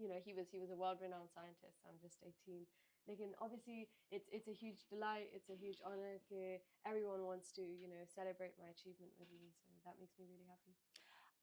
you know, he was a world renowned scientist. I'm just 18. Lekin obviously it's a huge delight, it's a huge honor that everyone wants to, you know, celebrate my achievement with me, so that makes me really happy.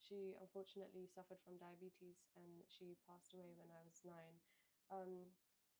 She unfortunately suffered from diabetes and she passed away when I was 9.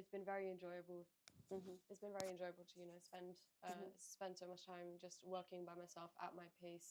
It's been very enjoyable. It's been very enjoyable to, you know, spend so much time just working by myself at my pace.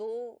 2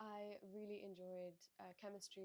I really enjoyed chemistry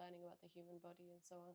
learning about the human body and so on.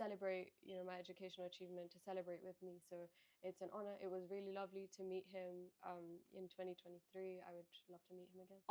celebrate you know my educational achievement, to celebrate with me. So it's an honor. It was really lovely to meet him in 2023. I would love to meet him again.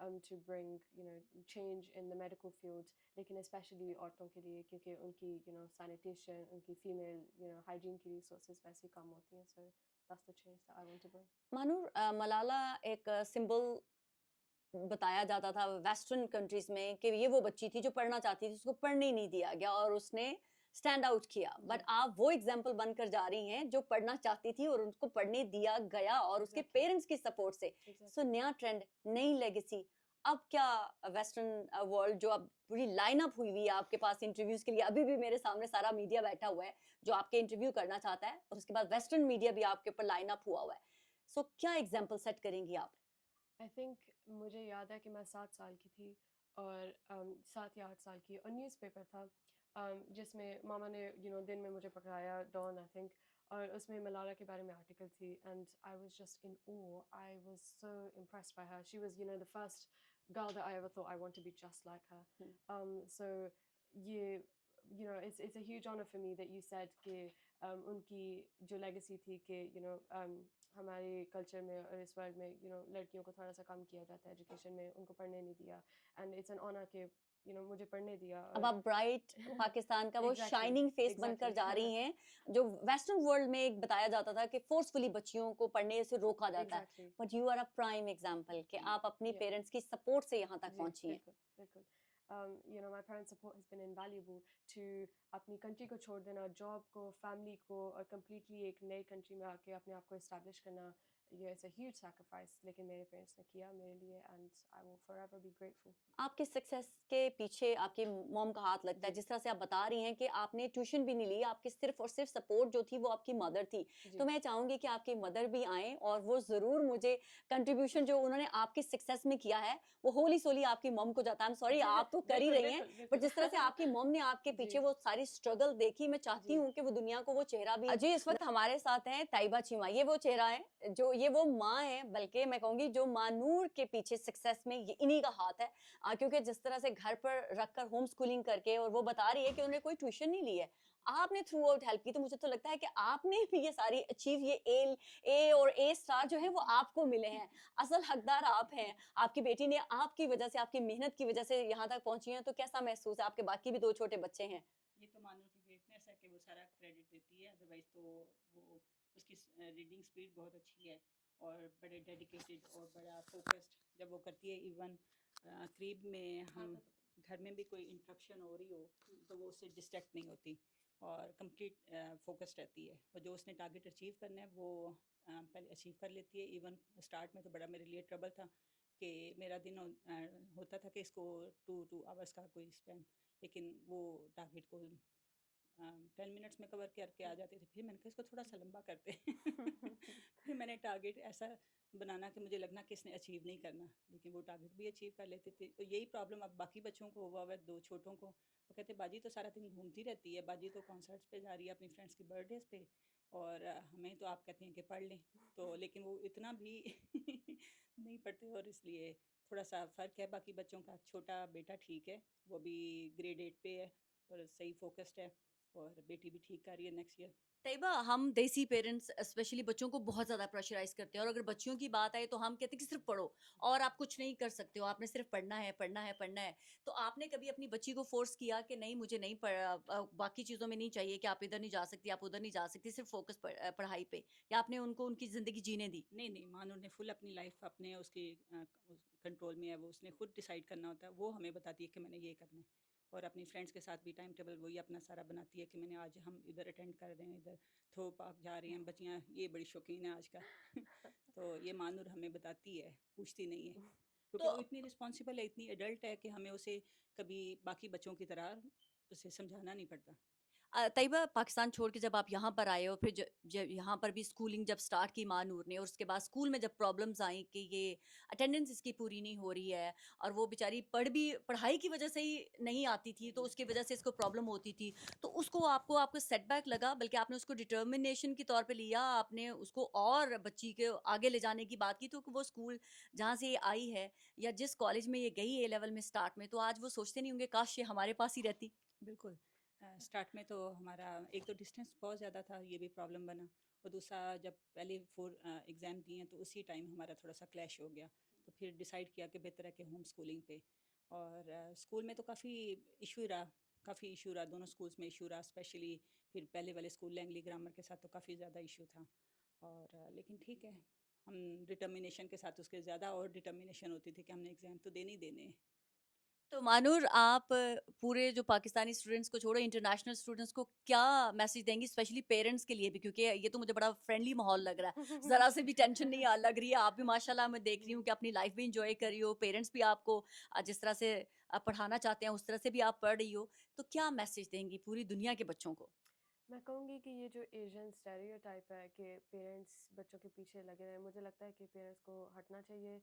to bring change in the medical field, لیکن especially عورتوں کے لیے کیونکہ ان کی sanitation, ان کی female hygiene کی resources ویسے کم ہوتی ہیں. So that's the change that I want to bring. مانور, Malala ایک سمبل بتایا جاتا تھا ویسٹرن کنٹریز میں کہ یہ وہ بچی تھی جو پڑھنا چاہتی تھی, اس کو پڑھنے ہی نہیں دیا گیا اور اس نے اسٹینڈ آؤٹ کیا. بٹ آپ وہ ایگزامپل بن کر جا رہی ہیں جو پڑھنا چاہتی تھی اور ان کو پڑھنے دیا گیا اور اس کے پیرنٹس کی سپورٹ سے. سو نیا ٹرینڈ, نئی لیگیسی. اب کیا ویسٹرن ورلڈ جو اب پوری لائن اپ ہوئی ہوئی ہے آپ کے پاس انٹرویوز کے لیے, ابھی بھی میرے سامنے سارا میڈیا بیٹھا ہوا ہے جو آپ کے انٹرویو کرنا چاہتا ہے, اور اس کے بعد ویسٹرن میڈیا بھی آپ کے اوپر لائن اپ ہوا ہے. سو کیا ایگزامپل سیٹ کریں گی آپ؟ آئی تھنک مجھے یاد ہے کہ میں 7 سال کی تھی اور 7 یا 8 سال کی, اور نیوز پیپر تھا جس میں ماما نے دن میں مجھے پکڑایا, ڈان آئی تھنک, اور اس میں ملالہ کے بارے میں آرٹیکل تھی. And I was just in O, I was so impressed by her. She was the first girl that I ever thought I want to be just like her. So یہ it's a huge honor for me that you said کہ ان کی جو legacy تھی کہ ہمارے culture میں اور اس world میں لڑکیوں کو تھوڑا سا کم کیا جاتا ہے ایجوکیشن میں, ان کو پڑھنے نہیں دیا. اینڈ اٹس این آنر کہ مجھے پڑھنے دیا. اب آپ برائٹ پاکستان کا وہ شائننگ فیس بن کر جا رہی ہیں جو ویسٹرن ورلڈ میں ایک بتایا جاتا تھا کہ فورسفلی بچیوں کو پڑھنے سے روکا جاتا ہے, but you are a prime example کہ آپ اپنی پیرنٹس کی سپورٹ سے یہاں تک پہنچی ہیں. بالکل. my parents' support has been invaluable to اپنی کنٹری کو چھوڑ دینا, جاب کو, فیملی کو, اور کمپلیٹلی ایک نئی کنٹری میں آ کے اپنے آپ کو اسٹیبلش کرنا. یہ اٹس اے ہیوج سیکریفائس, لیکن میرے پیرنٹس نے کیا میرے لیے, and I will forever be grateful. آپ کے سکسیس کے پیچھے آپ کی موم کا ہاتھ لگتا ہے, جس طرح سے آپ بتا رہی ہیں کہ آپ نے ٹیوشن بھی نہیں لی, آپ کی صرف اور صرف سپورٹ جو تھی وہ آپ کی مدر تھی. تو میں چاہوں گی کہ آپ کی مدر بھی آئیں اور وہ ضرور مجھے کنٹریبیوشن جو انہوں نے آپ کی سکسیس میں کیا ہے وہ ہولی سولی آپ کی موم کو جاتا ہے. آئی ایم سوری, آپ تو کر ہی رہی ہیں, بٹ جس طرح سے آپ کی موم نے آپ کے پیچھے وہ ساری اسٹرگل دیکھی, میں چاہتی ہوں کہ وہ دنیا کو وہ چہرہ بھی. جی, اس وقت ہمارے ساتھ ہیں طیبہ چیمہ. یہ وہ چہرہ ہے جو, یہ وہ ماں ہے, بلکہ میں کہوں گی جو مانور کے پیچھے سکسیس میں انہی کا ہاتھ ہے, کیونکہ جس طرح سے گھر پر رکھ کر ہوم اسکولنگ کر کے, اور وہ بتا رہی ہے کہ انہوں نے کوئی ٹیوشن نہیں لی ہے, آپ نے تھرو آؤٹ ہیلپ کی. تو مجھے تو لگتا ہے کہ آپ نے بھی یہ ساری اچیو, یہ اے اور اے اسٹار جو ہیں وہ آپ کو ملے ہیں, اصل حقدار آپ ہیں. آپ کی بیٹی نے آپ کی وجہ سے, آپ کی محنت کی وجہ سے یہاں تک پہنچی ہیں. تو کیسا محسوس ہے؟ آپ کے باقی بھی 2 چھوٹے بچے ہیں. یہ تو مانو کی گریٹنیس ہے کہ وہ سارا کریڈٹ دیتی ہے, ادروائز تو وہ اس کی ریڈنگ اسپیڈ بہت اچھی ہے اور بڑے ڈیڈیکیٹڈ اور بڑا فوکسڈ جب وہ کرتی ہے. ایون قریب میں ہم گھر میں بھی کوئی انٹرپشن ہو رہی ہو تو وہ اس سے ڈسٹریکٹ نہیں ہوتی اور کمپلیٹ فوکسڈ رہتی ہے. اور جو اس نے ٹارگیٹ اچیو کرنا ہے وہ پہلے اچیو کر لیتی ہے. ایون اسٹارٹ میں تو بڑا میرے لیے ٹربل تھا کہ میرا دن ہوتا تھا کہ اس کو 2 آورس کا کوئی اسپین, لیکن وہ ٹارگیٹ کو 10 منٹس میں کور کر کے آ جاتے تھے. پھر میں نے کہا اس کو تھوڑا سا لمبا کرتے پھر میں نے ٹارگیٹ ایسا بنانا کہ مجھے لگنا کہ اس نے اچیو نہیں کرنا, لیکن وہ ٹارگیٹ بھی اچیو کر لیتے تھے. تو یہی پرابلم اب باقی بچوں کو ہوا ہوا ہے, 2 چھوٹوں کو. وہ کہتے باجی تو سارا دن گھومتی رہتی ہے, باجی تو کانسرٹس پہ جا رہی ہے, اپنی فرینڈس کی برتھ ڈیز پہ, اور ہمیں تو آپ کہتے ہیں کہ پڑھ لیں. تو لیکن وہ اتنا بھی نہیں پڑھتے, اور اس لیے تھوڑا سا فرق ہے. باقی بچوں کا چھوٹا بیٹا ٹھیک ہے, وہ بھی گریڈ 8 پہ ہے اور صحیح فوکسڈ ہے, اور بیٹی بھی ٹھیک کر رہی ہے نیکسٹ ایئر. طیبہ, ہم دیسی پیرنٹس اسپیشلی بچوں کو بہت زیادہ پریشرائز کرتے ہیں, اور اگر بچیوں کی بات آئے تو ہم کہتے ہیں کہ صرف پڑھو اور آپ کچھ نہیں کر سکتے ہو, آپ نے صرف پڑھنا ہے پڑھنا ہے پڑھنا ہے. تو آپ نے کبھی اپنی بچی کو فورس کیا کہ نہیں مجھے نہیں باقی چیزوں میں نہیں چاہیے, کہ آپ ادھر نہیں جا سکتی, آپ ادھر نہیں جا سکتی, صرف فوکس پڑھائی پہ, یا آپ نے ان کو ان کی زندگی جینے دی؟ نہیں, مانو نے فل اپنی لائف اپنے اس کی کنٹرول میں ہے, وہ اس نے خود ڈیسائیڈ کرنا ہوتا ہے. وہ ہمیں بتاتی ہے کہ میں نے یہ کرنا ہے, اور اپنی فرینڈس کے ساتھ بھی ٹائم ٹیبل وہی اپنا سارا بناتی ہے کہ میں نے آج ہم ادھر اٹینڈ کر رہے ہیں, ادھر تھرو پارک جا رہی ہیں بچیاں. یہ بڑی شوقین ہے آج کل تو یہ مانور ہمیں بتاتی ہے, پوچھتی نہیں ہے, کیونکہ وہ اتنی رسپانسبل ہے, اتنی ایڈلٹ ہے کہ ہمیں اسے کبھی باقی بچوں کی طرح اسے سمجھانا نہیں پڑتا. طیبہ, پاکستان چھوڑ کے جب آپ یہاں پر آئے ہو, پھر جب یہاں پر بھی اسکولنگ جب سٹارٹ کی ماں نور نے, اور اس کے بعد اسکول میں جب پرابلمز آئیں کہ یہ اٹینڈنس اس کی پوری نہیں ہو رہی ہے, اور وہ بیچاری پڑھائی کی وجہ سے ہی نہیں آتی تھی, تو اس کی وجہ سے اس کو پرابلم ہوتی تھی, تو اس کو آپ کو سیٹ بیک لگا, بلکہ آپ نے اس کو ڈٹرمنیشن کے طور پہ لیا, آپ نے اس کو اور بچی کے آگے لے جانے کی بات کی. تو وہ اسکول جہاں سے یہ آئی ہے یا جس کالج میں یہ گئی اے لیول میں اسٹارٹ میں, تو آج وہ سوچتے نہیں ہوں گے کاش یہ ہمارے پاس ہی رہتی. بالکل. اسٹارٹ میں تو ہمارا ایک تو ڈسٹینس بہت زیادہ تھا, یہ بھی پرابلم بنا, اور دوسرا جب پہلے 4 ایگزام دیے ہیں تو اسی ٹائم ہمارا تھوڑا سا کلیش ہو گیا. تو پھر ڈیسائیڈ کیا کہ بہتر ہے کہ ہوم اسکولنگ پہ. اور اسکول میں تو کافی ایشو رہا دونوں اسکولس میں ایشو رہا, اسپیشلی پھر پہلے والے اسکول لینگلی گرامر کے ساتھ تو کافی زیادہ ایشو تھا. اور لیکن ٹھیک ہے, ہم ڈٹرمینیشن کے ساتھ, اس کے زیادہ اور ڈٹرمینیشن ہوتی تھی کہ ہم نے ایگزام تو دینے ہی دینے ہیں. تو مانور, آپ پورے جو پاکستانی اسٹوڈنٹس کو چھوڑو, انٹرنیشنل اسٹوڈنٹس کو کیا میسج دیں گی, اسپیشلی پیرنٹس کے لیے بھی, کیونکہ یہ تو مجھے بڑا فرینڈلی ماحول لگ رہا ہے, ذرا سے بھی ٹینشن نہیں لگ رہی ہے. آپ بھی ماشاء اللہ میں دیکھ رہی ہوں کہ اپنی لائف بھی انجوائے کر رہی ہو, پیرنٹس بھی آپ کو جس طرح سے پڑھانا چاہتے ہیں اس طرح سے بھی آپ پڑھ رہی ہو, تو کیا میسج دیں گی پوری دنیا کے بچوں کو؟ میں کہوں گی کہ یہ جو ایشین اسٹیریوٹائپ ہے کہ پیرنٹس بچوں کے پیچھے لگے رہے, مجھے لگتا ہے کہ پیرنٹس کو ہٹنا چاہیے.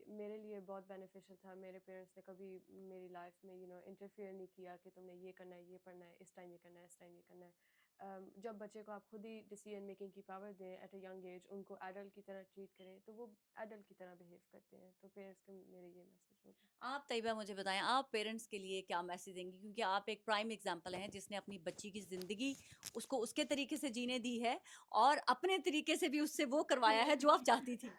میرے لیے بہت بینیفیشیل تھا, میرے پیرنٹس نے کبھی میری لائف میں انٹرفیئر نہیں کیا کہ تم نے یہ کرنا ہے, یہ پڑھنا ہے, اس ٹائم یہ کرنا ہے, اس ٹائم یہ کرنا ہے. جب بچے کو آپ خود ہی ڈیسیژن میکنگ کی پاور دیں ایٹ اے ینگ ایج, ان کو ایڈلٹ کی طرح ٹریٹ کریں, تو وہ ایڈلٹ کی طرح بہیو کرتے ہیں. تو پیرنٹس کا میرے یہ میسج ہوگا. آپ طیبہ مجھے بتائیں, آپ پیرنٹس کے لیے کیا میسج دیں گی, کیونکہ آپ ایک پرائم ایگزامپل ہیں جس نے اپنی بچی کی زندگی اس کو اس کے طریقے سے جینے دی ہے اور اپنے طریقے سے بھی اس سے وہ کروایا ہے جو آپ چاہتی تھی.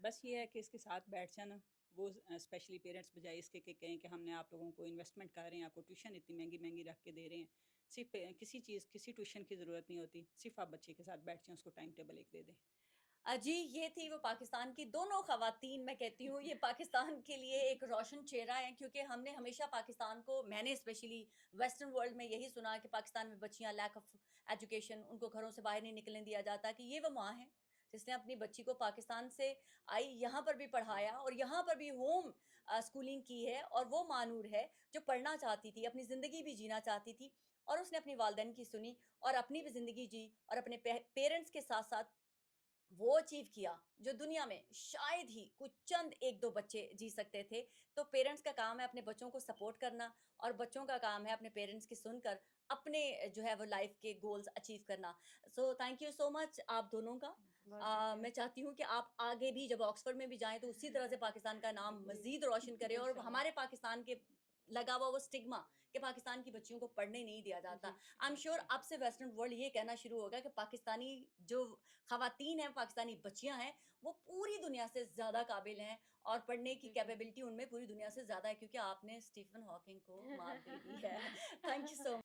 بس یہ ہے کہ اس کے ساتھ بیٹھ جانا, وہ اسپیشلی پیرنٹس بجائے اس کے کہ کہیں کہ ہم نے آپ لوگوں کو انویسٹمنٹ کر رہے ہیں, آپ کو ٹیوشن اتنی مہنگی مہنگی رکھ کے دے رہے ہیں, صرف کسی ٹیوشن کی ضرورت نہیں ہوتی, صرف آپ بچے کے ساتھ بیٹھ جائیں, اس کو ٹائم ٹیبل ایک دے دیں. جی, یہ تھی وہ پاکستان کی دونوں خواتین. میں کہتی ہوں یہ پاکستان کے لیے ایک روشن چہرہ ہے, کیونکہ ہم نے ہمیشہ پاکستان کو, میں نے اسپیشلی ویسٹرن ورلڈ میں یہی سنا کہ پاکستان میں بچیاں لیک آف ایجوکیشن, ان کو گھروں سے باہر نہیں نکلنے دیا جاتا, کہ یہ وہ ماں ہے جس نے اپنی بچی کو پاکستان سے آئی, یہاں پر بھی پڑھایا اور یہاں پر بھی ہوم اسکولنگ کی ہے. اور وہ مانور ہے جو پڑھنا چاہتی تھی, اپنی زندگی بھی جینا چاہتی تھی, اور اس نے اپنی والدین کی سنی اور اپنی بھی زندگی جی, اور اپنے پیرنٹس کے ساتھ ساتھ وہ اچیو کیا جو دنیا میں شاید ہی کچھ چند ایک دو بچے جی سکتے تھے. تو پیرنٹس کا کام ہے اپنے بچوں کو سپورٹ کرنا, اور بچوں کا کام ہے اپنے پیرنٹس کی سن کر اپنے جو ہے وہ لائف کے گولز اچیو کرنا. سو تھینک یو سو مچ آپ دونوں کا. بہت شکریہ. میں چاہتی ہوں کہ آپ آگے بھی جب آکسفورڈ میں بھی جائیں تو اسی طرح سے پاکستان کا نام مزید روشن کریں, اور انشاءاللہ. ہمارے پاکستان کے لگا ہوا وہ اسٹگما کہ پاکستان کی بچیوں کو پڑھنے نہیں دیا جاتا. آئی ایم شیور اب سے ویسٹرن ورلڈ یہ کہنا شروع ہوگا کہ پاکستانی جو خواتین ہیں, پاکستانی بچیاں ہیں, وہ پوری دنیا سے زیادہ قابل ہیں, اور پڑھنے کی کیپیبلٹی ان میں پوری دنیا سے زیادہ ہے, کیونکہ آپ نے اسٹیفن ہاکنگ کو مار دے دی ہے. Thank you so